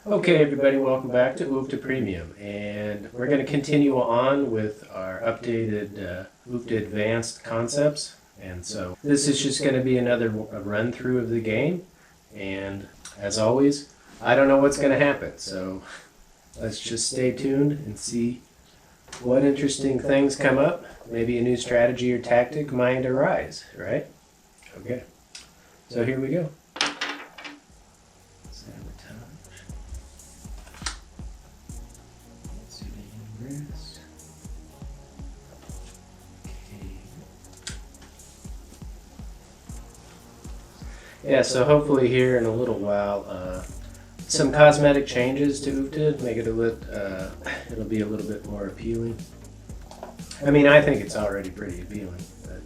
Okay, everybody, welcome back to Oofta Premium, and we're going to continue on with our updated Oofta Advanced concepts. And so this is just going to be another run through of the game, and as always, I don't know what's going to happen, so let's just stay tuned and see what interesting things come up. Maybe a new strategy or tactic might arise, right? Okay, so here we go. Yeah, so hopefully here in a little while, some cosmetic changes to Oofta, make it it'll be a little bit more appealing. I mean, I think it's already pretty appealing, but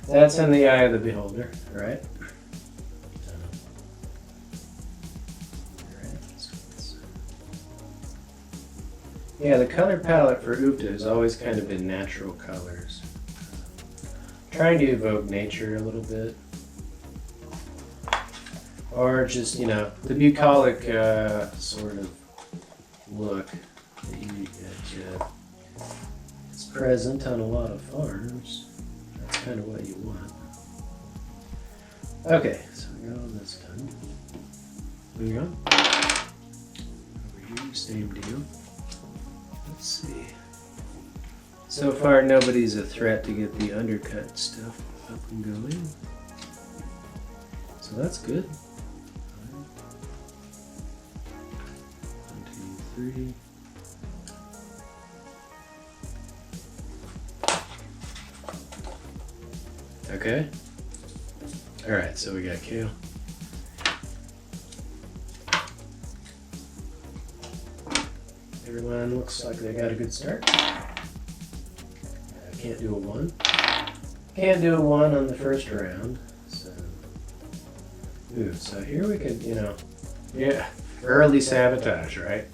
that's in the eye of the beholder, right? Yeah, the color palette for Oofta has always kind of been natural colors. Trying to evoke nature a little bit. Or just, the bucolic sort of look that is present on a lot of farms. That's kind of what you want. Okay, so we got all this done. Moving on. Over here, same deal. Let's see. So far, nobody's a threat to get the undercut stuff up and going. So that's good. 1, 2, 3. Okay. Alright, so we got kale. Everyone looks like they got a good start. Can't do a 1. Can't do a 1 on the first round. So, so here we could, yeah, early sabotage, right?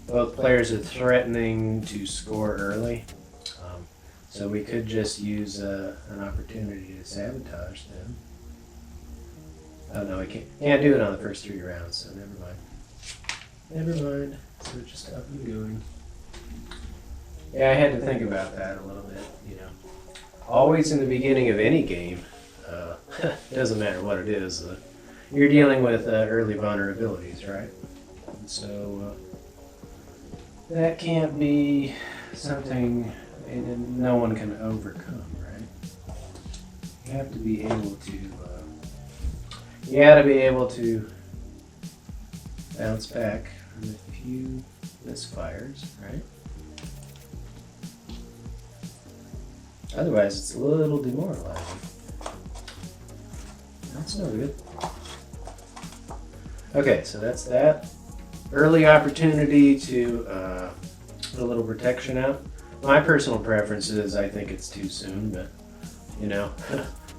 Both players are threatening to score early. So we could just use an opportunity to sabotage them. Oh no, we can't do it on the first 3 rounds, so never mind. Never mind. So we're just up and going. Yeah, I had to think about that a little bit, Always in the beginning of any game, doesn't matter what it is, you're dealing with early vulnerabilities, right? And so that can't be something no one can overcome, right? You have to be able to, you gotta be able to bounce back from a few misfires, right? Otherwise, it's a little demoralizing. That's no good. Okay, so that's that. Early opportunity to put a little protection out. My personal preference is I think it's too soon, but,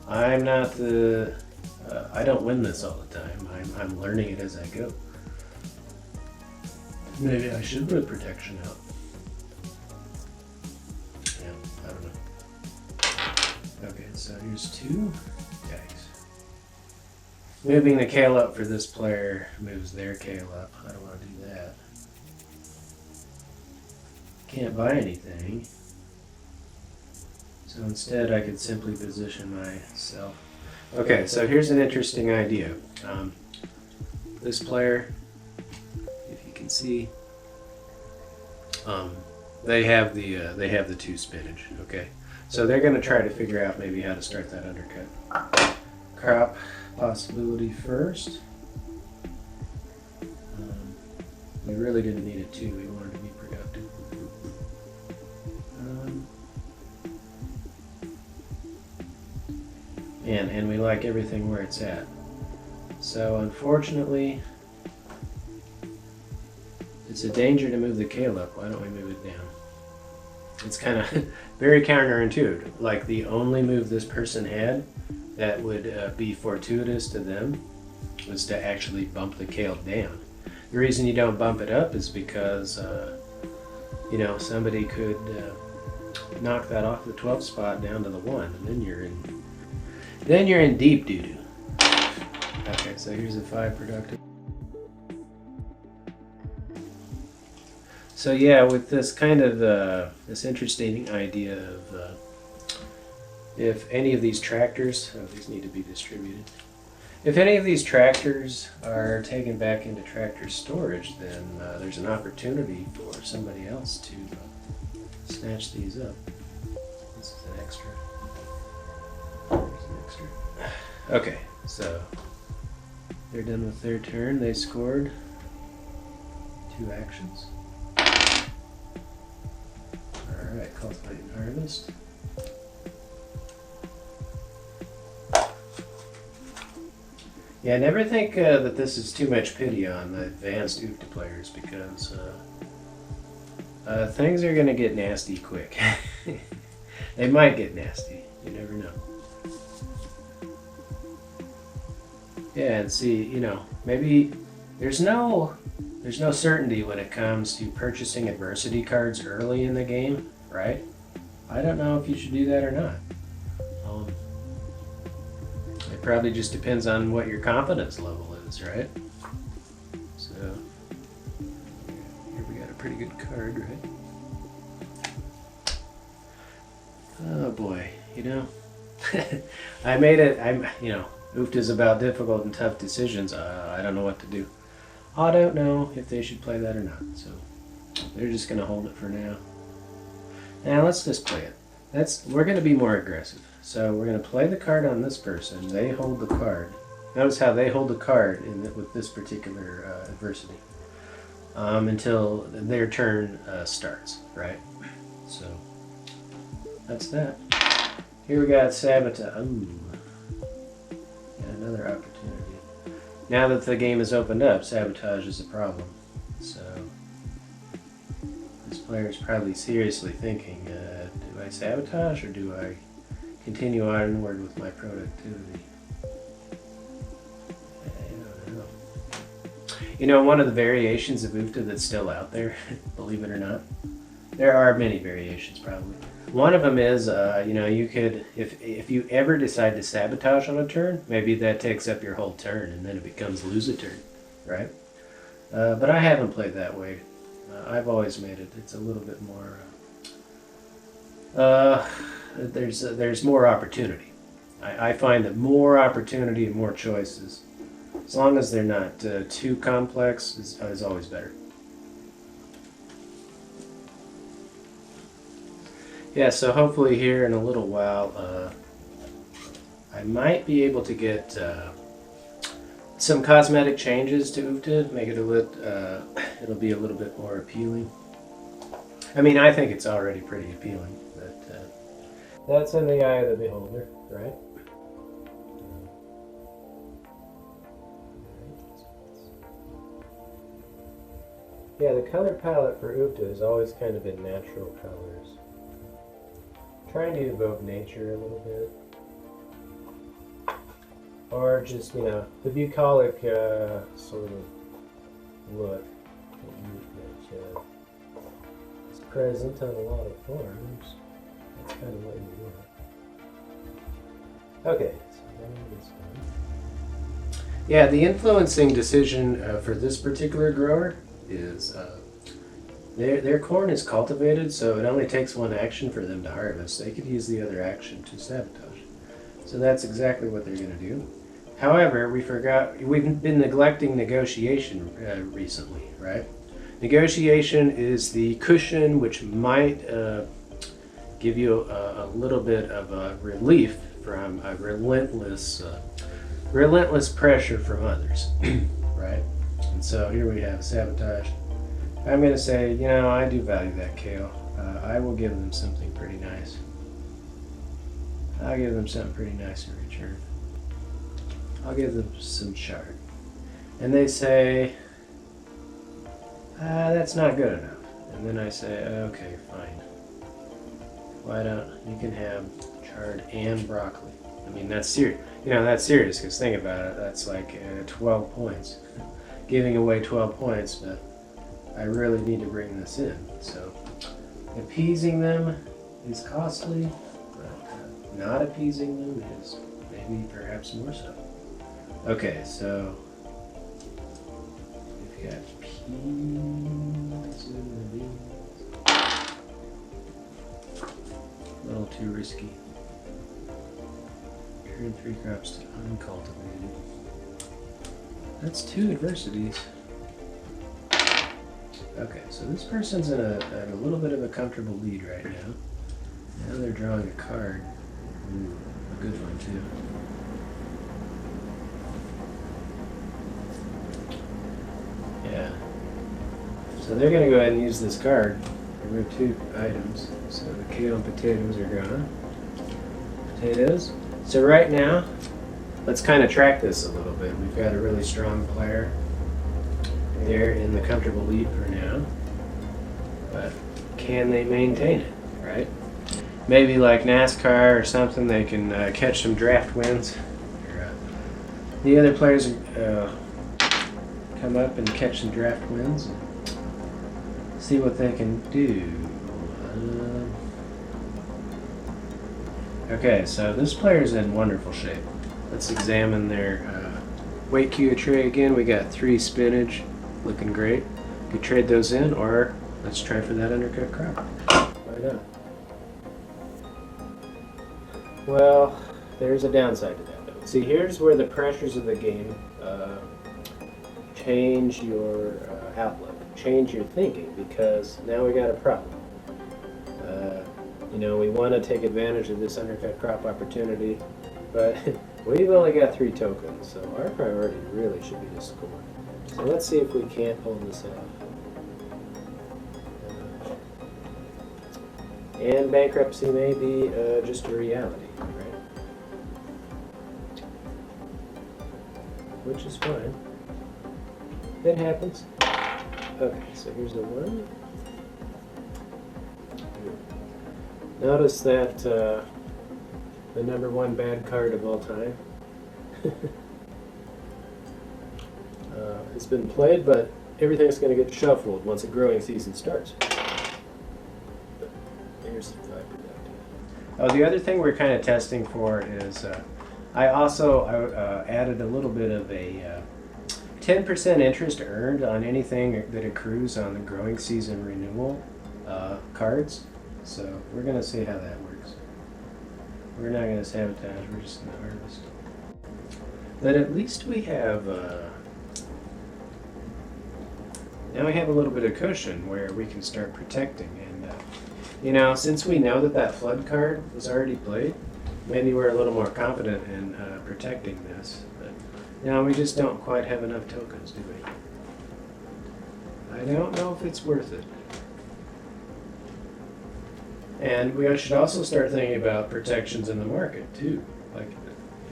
I'm not I don't win this all the time. I'm learning it as I go. Maybe I should put protection out. Yeah, I don't know. Okay, so here's 2 tags. Moving the kale up for this player moves their kale up. I don't want to do that. Can't buy anything. So instead I could simply position myself. Okay, so here's an interesting idea. This player, if you can see, they have the 2 spinach. Okay, so they're going to try to figure out maybe how to start that undercut. Crop possibility first. We really didn't need it 2. We wanted to be productive. And we like everything where it's at. So unfortunately, it's a danger to move the kale up. Why don't we move it down? It's kind of very counterintuitive. Like the only move this person had that would be fortuitous to them was to actually bump the kale down. The reason you don't bump it up is because, somebody could knock that off the 12th spot down to the 1, and then you're in deep doo-doo. Okay, so here's a 5 productive. So yeah, with this kind of this interesting idea of if any of these tractors, oh, these need to be distributed. If any of these tractors are taken back into tractor storage, then there's an opportunity for somebody else to snatch these up. This is an extra. There's an extra. Okay, so they're done with their turn. They scored 2 actions. Alright, cultivate and harvest. Yeah, never think that this is too much pity on the advanced Ukta players, because things are going to get nasty quick. They might get nasty. You never know. Yeah, and see, you know, maybe there's no certainty when it comes to purchasing adversity cards early in the game, right? I don't know if you should do that or not. It probably just depends on what your confidence level is, right? So, here we got a pretty good card, right? Oh boy, you know, I made it. You know, Ukta is about difficult and tough decisions. I don't know what to do. I don't know if they should play that or not. So they're just going to hold it for now. Now let's just play it. We're going to be more aggressive. So we're going to play the card on this person. They hold the card. Notice how they hold the card with this particular adversity until their turn starts, right? So that's that. Here we got sabotage. And another opportunity. Now that the game is opened up, sabotage is a problem. So this player is probably seriously thinking, do I sabotage or do I continue onward with my productivity? I don't know. You know, one of the variations of Ukta that's still out there, believe it or not, there are many variations probably. One of them is, you know, you could, if you ever decide to sabotage on a turn, maybe that takes up your whole turn and then it becomes lose a turn, right? But I haven't played that way. I've always made it. It's a little bit more. There's more opportunity. I find that more opportunity and more choices, as long as they're not too complex, is always better. Yeah, so hopefully here in a little while, I might be able to get some cosmetic changes to Ukta, make it it'll be a little bit more appealing. I mean, I think it's already pretty appealing, but that's in the eye of the beholder, right? Yeah, the color palette for Ukta has always kind of been natural colors. Trying to evoke nature a little bit. Or just, you know, the bucolic sort of look that is present on a lot of forms. That's kind of what you want. Okay, so then this one. Yeah, the influencing decision for this particular grower is their corn is cultivated, so it only takes one action for them to harvest. They could use the other action to sabotage. So that's exactly what they're going to do. However, we've been neglecting negotiation recently, right? Negotiation is the cushion which might give you a little bit of a relief from a relentless pressure from others, right? And so here we have sabotage. I'm going to say, you know, I do value that kale. I will give them something pretty nice. I'll give them something pretty nice in return. I'll give them some chard. And they say, that's not good enough. And then I say, okay, fine. Why don't you can have chard and broccoli. I mean, that's serious. You know, that's serious, because think about it. That's like 12 points. Giving away 12 points, but I really need to bring this in. So appeasing them is costly, but not appeasing them is maybe perhaps more so. Okay, so we've got peas in the bean. risky. Turn 3 crops to uncultivated. That's 2 adversities. Okay, so this person's in a little bit of a comfortable lead right now. Now they're drawing a card. Ooh, a good one too. Yeah. So they're going to go ahead and use this card. Remove 2 items. So the kale and potatoes are gone. Potatoes. So right now, let's kind of track this a little bit. We've got a really strong player. They're in the comfortable lead for now. But can they maintain it, right? Maybe like NASCAR or something, they can catch some draft wins. The other players come up and catch some draft wins and see what they can do. Okay, so this player's in wonderful shape. Let's examine their weight queue tray again. We got 3 spinach, looking great. Could trade those in, or let's try for that undercut crop. Why not? Well, there's a downside to that though. See, here's where the pressures of the game change your outlook, change your thinking, because now we got a problem. You know, we want to take advantage of this undercut crop opportunity, but we've only got 3 tokens, so our priority really should be to score. So let's see if we can't pull this off. And bankruptcy may be just a reality, right? Which is fine. It happens. Okay, so here's the 1. Notice that the number 1 bad card of all time has been played, but everything's going to get shuffled once a growing season starts. Here's the 5 productive. Oh, the other thing we're kind of testing for is I added a little bit of a 10% interest earned on anything that accrues on the growing season renewal cards. So we're going to see how that works. We're not going to sabotage, we're just going to harvest. But at least we have, now we have a little bit of cushion where we can start protecting. And, you know, since we know that that flood card was already played, maybe we're a little more confident in protecting this. But, you know, we just don't quite have enough tokens, do we? I don't know if it's worth it. And we should also start thinking about protections in the market too, like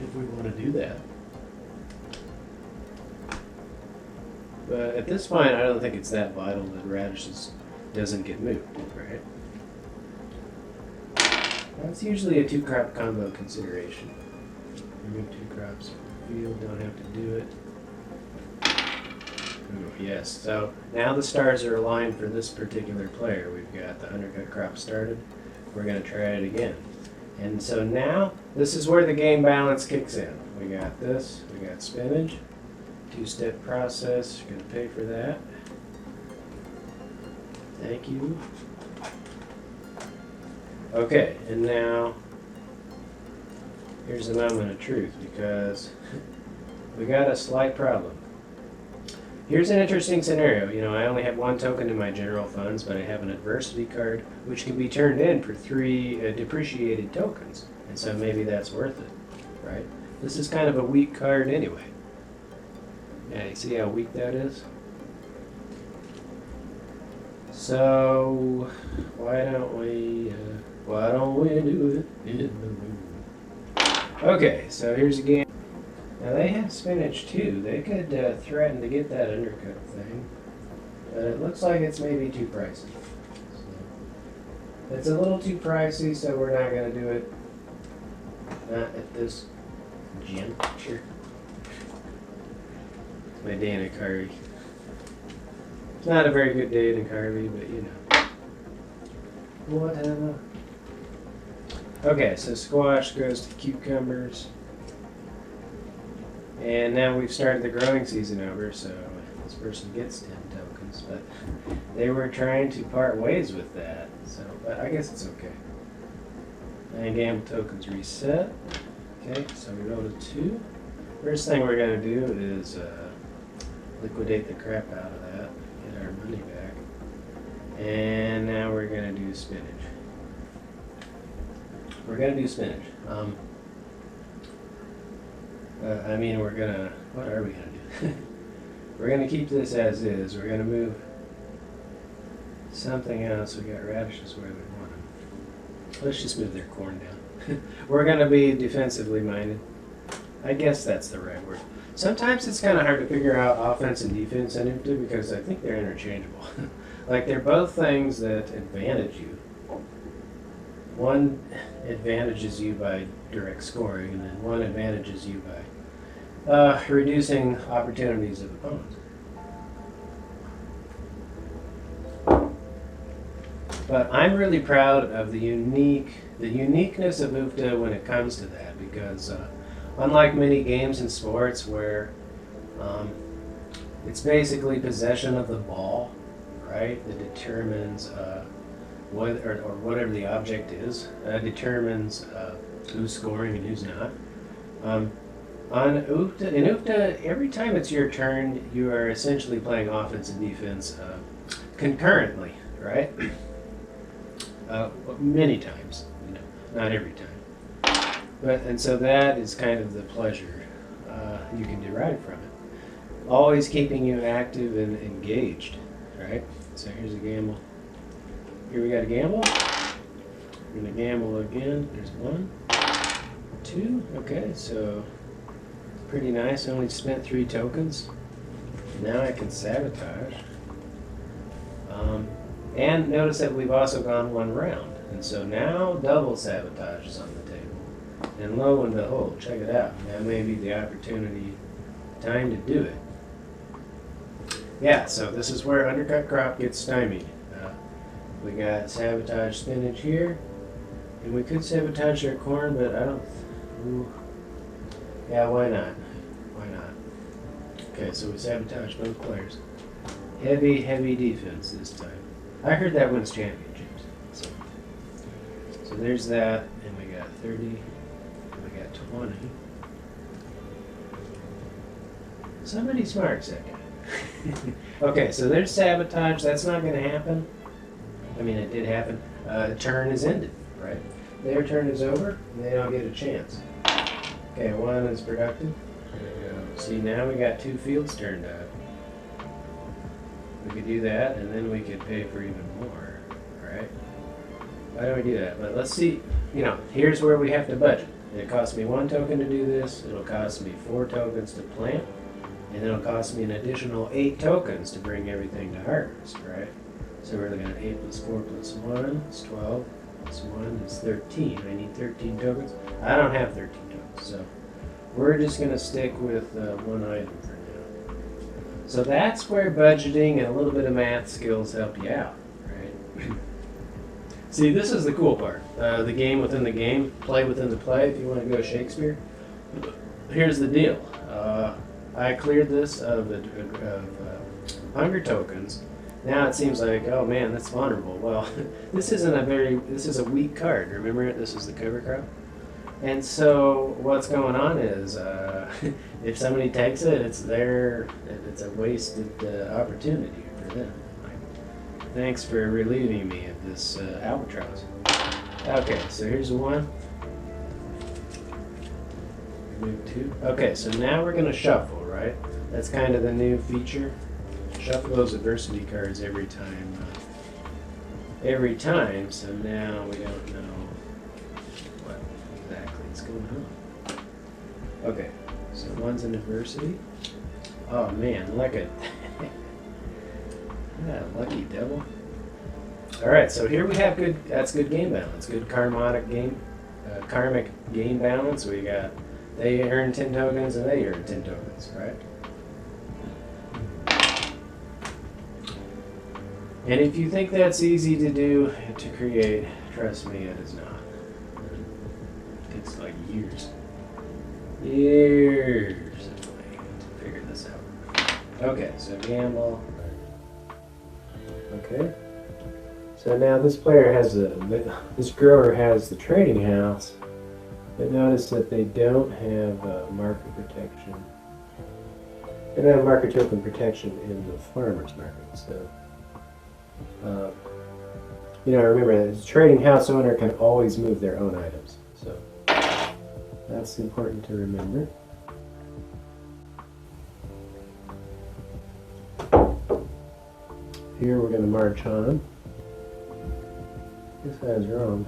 if we want to do that. But at this point, I don't think it's that vital that radishes doesn't get moved, right? That's usually a 2-crop combo consideration. Remove 2 crops from the field, don't have to do it. Ooh, yes, so now the stars are aligned for this particular player. We've got the undercut crop started. We're going to try it again. And so now, this is where the game balance kicks in. We got this, we got spinach, 2-step process, you're going to pay for that. Thank you. Okay, and now, here's the moment of truth, because we got a slight problem. Here's an interesting scenario. You know, I only have 1 token in my general funds, but I have an adversity card, which can be turned in for 3 depreciated tokens. And so maybe that's worth it, right? This is kind of a weak card anyway. Yeah, you see how weak that is? So, why don't we do it in the moon? Okay, so here's a game. Now they have spinach too. They could threaten to get that undercut thing, but it looks like it's maybe too pricey. So it's a little too pricey, so we're not going to do it. Not at this juncture. My day in a curry. It's not a very good day in a curry, but you know. Whatever. Okay, so squash goes to cucumbers. And now we've started the growing season over, so this person gets 10 tokens, but they were trying to part ways with that, so, but I guess it's okay. And gamble tokens reset. Okay, so we rolled a 2. First thing we're going to do is liquidate the crap out of that, get our money back. And now we're going to do spinach. We're going to do spinach. We're going to, what are we going to do? We're going to keep this as is. We're going to move something else. We got radishes where we want them. Let's just move their corn down. We're going to be defensively minded. I guess that's the right word. Sometimes it's kind of hard to figure out offense and defense in Ufta because I think they're interchangeable. Like they're both things that advantage you. One advantages you by direct scoring, and then one advantages you by reducing opportunities of opponents. But I'm really proud of the uniqueness of Ufta when it comes to that, because unlike many games in sports where it's basically possession of the ball, right, that determines whatever the object is, determines who's scoring and who's not. In Ufta, every time it's your turn, you are essentially playing offense and defense concurrently, right? Many times, not every time. And so that is kind of the pleasure you can derive from it. Always keeping you active and engaged, right? So here's a gamble. Here we got a gamble. We're going to gamble again. There's 1, 2. Okay, so pretty nice. I only spent 3 tokens. Now I can sabotage. And notice that we've also gone 1 round. And so now double sabotage is on the table. And lo and behold, check it out. That may be the opportunity, time to do it. Yeah, so this is where undercut crop gets stymied. We got sabotage spinach here. And we could sabotage their corn, but I don't... Ooh. Yeah, why not? Why not? Okay, so we sabotage both players. Heavy, heavy defense this time. I heard that wins championships. So there's that, and we got 30, and we got 20. Somebody smart second. Okay, so there's sabotage. That's not going to happen. I mean, it did happen. The turn is ended, right? Their turn is over, and they don't get a chance. Okay, 1 is productive. There we go. See, now we got 2 fields turned out. We could do that, and then we could pay for even more, right? Why do we do that? But let's see, here's where we have to budget. It costs me 1 token to do this, it'll cost me 4 tokens to plant, and it'll cost me an additional 8 tokens to bring everything to harvest, right? So we're looking at 8 plus 4 plus 1 is 12, plus 1 is 13. I need 13 tokens. I don't have 13 tokens, so we're just going to stick with 1 item for now. So that's where budgeting and a little bit of math skills help you out, right? See, this is the cool part. The game within the game, play within the play, if you want to go Shakespeare. Here's the deal. I cleared this of hunger tokens. Now it seems like, oh man, that's vulnerable. Well, this is a weak card. Remember, this is the cover crop. And so what's going on is, if somebody takes it, it's a wasted opportunity for them. Like, thanks for relieving me of this albatross. Okay, so here's 1. Remove 2. Okay, so now we're going to shuffle, right? That's kind of the new feature. Shuffle those adversity cards every time. So now we don't know what exactly is going on. Okay, so 1's an adversity. Oh man, look at that lucky devil. All right, so here we have that's good game balance, good karmic game balance. We got they earn 10 tokens and they earn 10 tokens, right? And if you think that's easy to do, to create, trust me, it is not. It takes like years of playing to figure this out. Okay, so gamble. Okay, So now this player has this grower has the trading house, but notice that they don't have market protection. They don't have market token protection in the farmer's market. So, remember that the trading house owner can always move their own items. So that's important to remember. Here we're going to march on. This guy's wrong.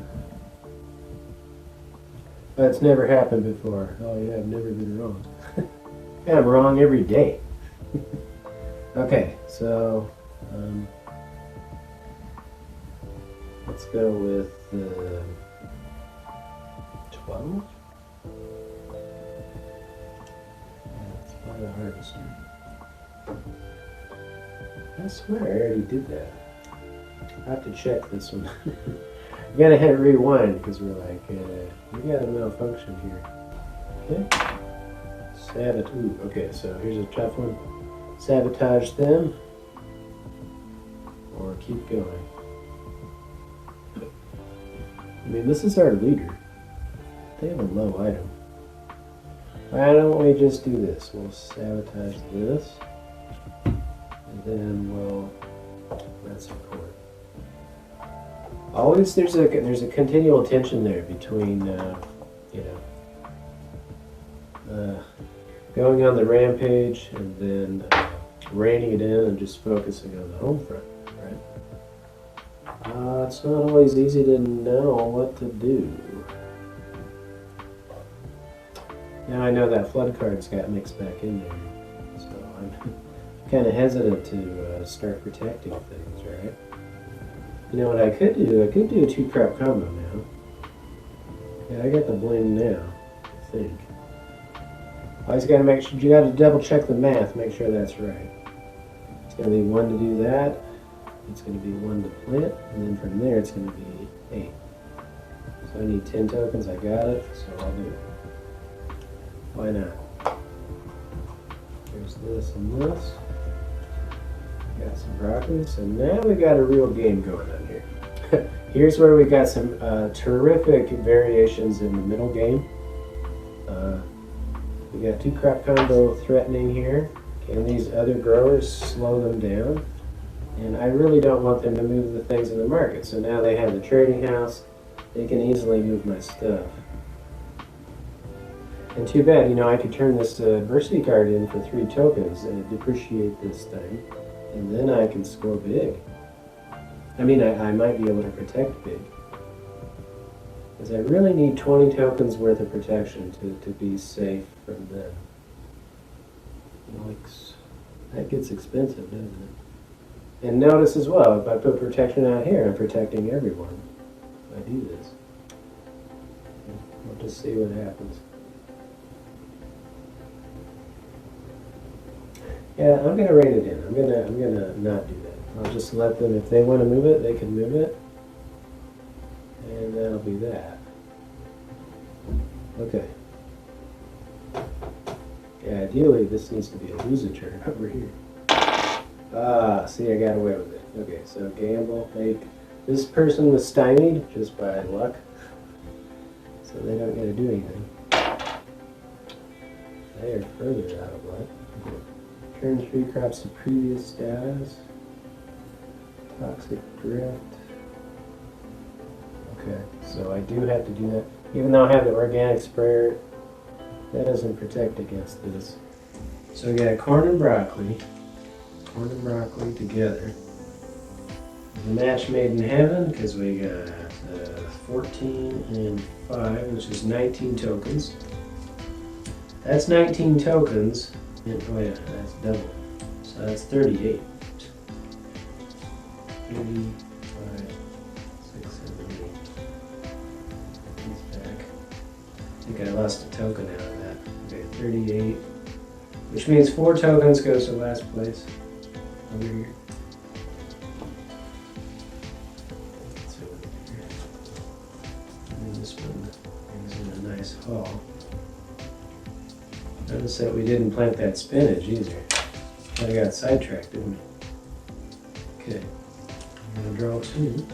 That's never happened before. Oh yeah, I've never been wrong. Yeah, I'm wrong every day. Okay, so let's go with 12. That's by the harvester. I swear I already did that. I have to check this one. We gotta hit rewind because we're like, we got a malfunction here. Okay. Okay, so here's a tough one. Sabotage them or keep going. I mean, this is our leader. They have a low item. Why don't we just do this? We'll sabotage this, and then we'll. That's important. Always, there's a continual tension there between, going on the rampage and then reining it in and just focusing on the home front, right? It's not always easy to know what to do. Now I know that flood card's got mixed back in there, so I'm kind of hesitant to start protecting things, right? You know what I could do? I could do a 2-crop combo now. Yeah, I got the bling now, I think. Always got to make sure, you got to double check the math, make sure that's right. It's going to be 1 to do that. It's going to be 1 to plant, and then from there it's going to be 8. So I need 10 tokens. I got it, so I'll do it. Why not? Here's this and this. Got some broccoli, so now we got a real game going on here. Here's where we got some terrific variations in the middle game. We got 2-crop combo threatening here. Can these other growers slow them down? And I really don't want them to move the things in the market. So now they have the trading house. They can easily move my stuff. And too bad, I could turn this adversity card in for 3 tokens and depreciate this thing. And then I can score big. I mean, I might be able to protect big. Because I really need 20 tokens worth of protection to be safe from them. That gets expensive, doesn't it? And notice as well, if I put protection out here, I'm protecting everyone. If I do this. We'll just see what happens. Yeah, I'm gonna rein it in. I'm gonna not do that. I'll just let them, if they want to move it, they can move it. And that'll be that. Okay. Yeah, ideally this needs to be a lose a turn over here. See, I got away with it. Okay, so gamble, fake. This person was stymied just by luck. So they don't get to do anything. They are further out of luck. Okay. Turn 3 crops to previous status. Toxic drift. Okay, so I do have to do that. Even though I have the organic sprayer, that doesn't protect against this. So we got corn and broccoli. Corn and broccoli together. The match made in heaven because we got 14 and 5, which is 19 tokens. That's 19 tokens. Oh yeah, that's double. So that's 38. 3, 5, 6, 7, 8. He's back. I think I lost a token out of that. Okay, 38. Which means 4 tokens goes to last place. Over here. And this one is in a nice haul. Notice that we didn't plant that spinach either. I got sidetracked, didn't we? Okay. I'm going to draw 2.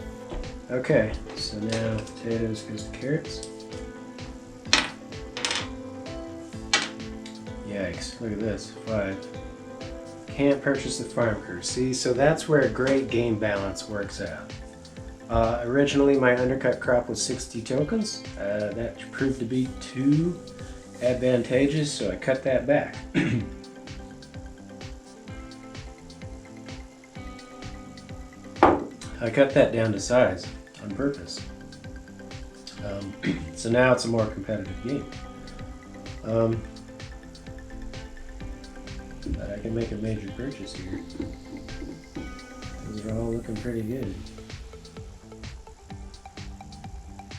Okay, so now potatoes goes to carrots. Yikes, look at this, 5. Can't purchase the farm crew. See, so that's where a great game balance works out. Originally my undercut crop was 60 tokens. That proved to be too advantageous, so I cut that back. I cut that down to size on purpose. So now it's a more competitive game. But I can make a major purchase here. Those are all looking pretty good.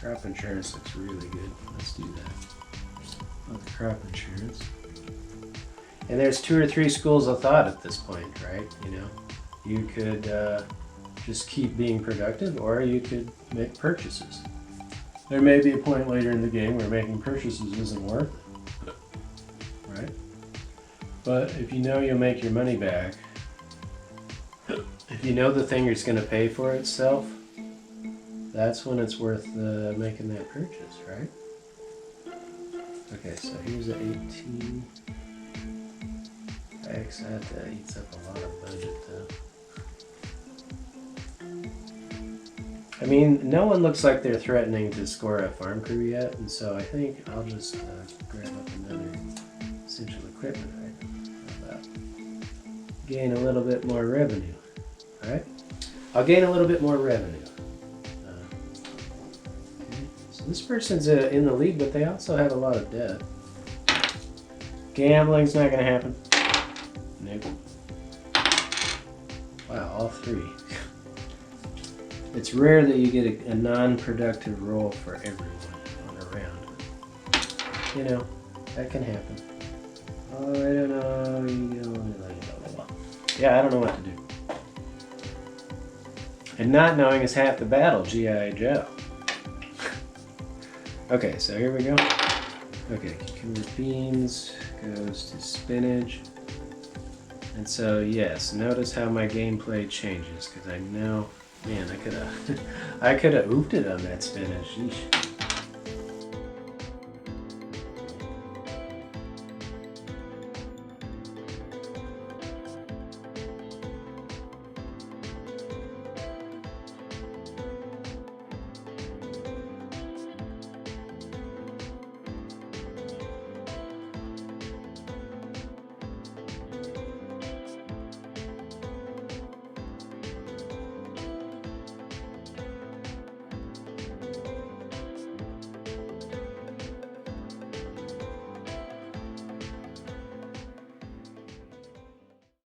Crop insurance looks really good. Let's do that. Love the crop insurance. And there's 2 or 3 schools of thought at this point, right? You know, you could just keep being productive, or you could make purchases. There may be a point later in the game where making purchases isn't worth it, right? But if you know you'll make your money back, if you know the thing is going to pay for itself, that's when it's worth making that purchase, right? Okay, so here's the 18. X, that eats up a lot of budget though. I mean, no one looks like they're threatening to score a farm crew yet, and so I think I'll just grab up another essential equipment item. How about gain a little bit more revenue, alright? I'll gain a little bit more revenue. Okay. So this person's in the lead, but they also have a lot of debt. Gambling's not going to happen. Nope. Wow, all 3. It's rare that you get a non-productive roll for everyone on a round. You know, that can happen. Oh, I don't know. You know, blah, blah, blah. Yeah, I don't know what to do. And not knowing is half the battle, G.I. Joe. Okay, so here we go. Okay, cucumber beans goes to spinach. And so, yes, notice how my gameplay changes, because I know, man, I could have oofed it on that spinach. Sheesh.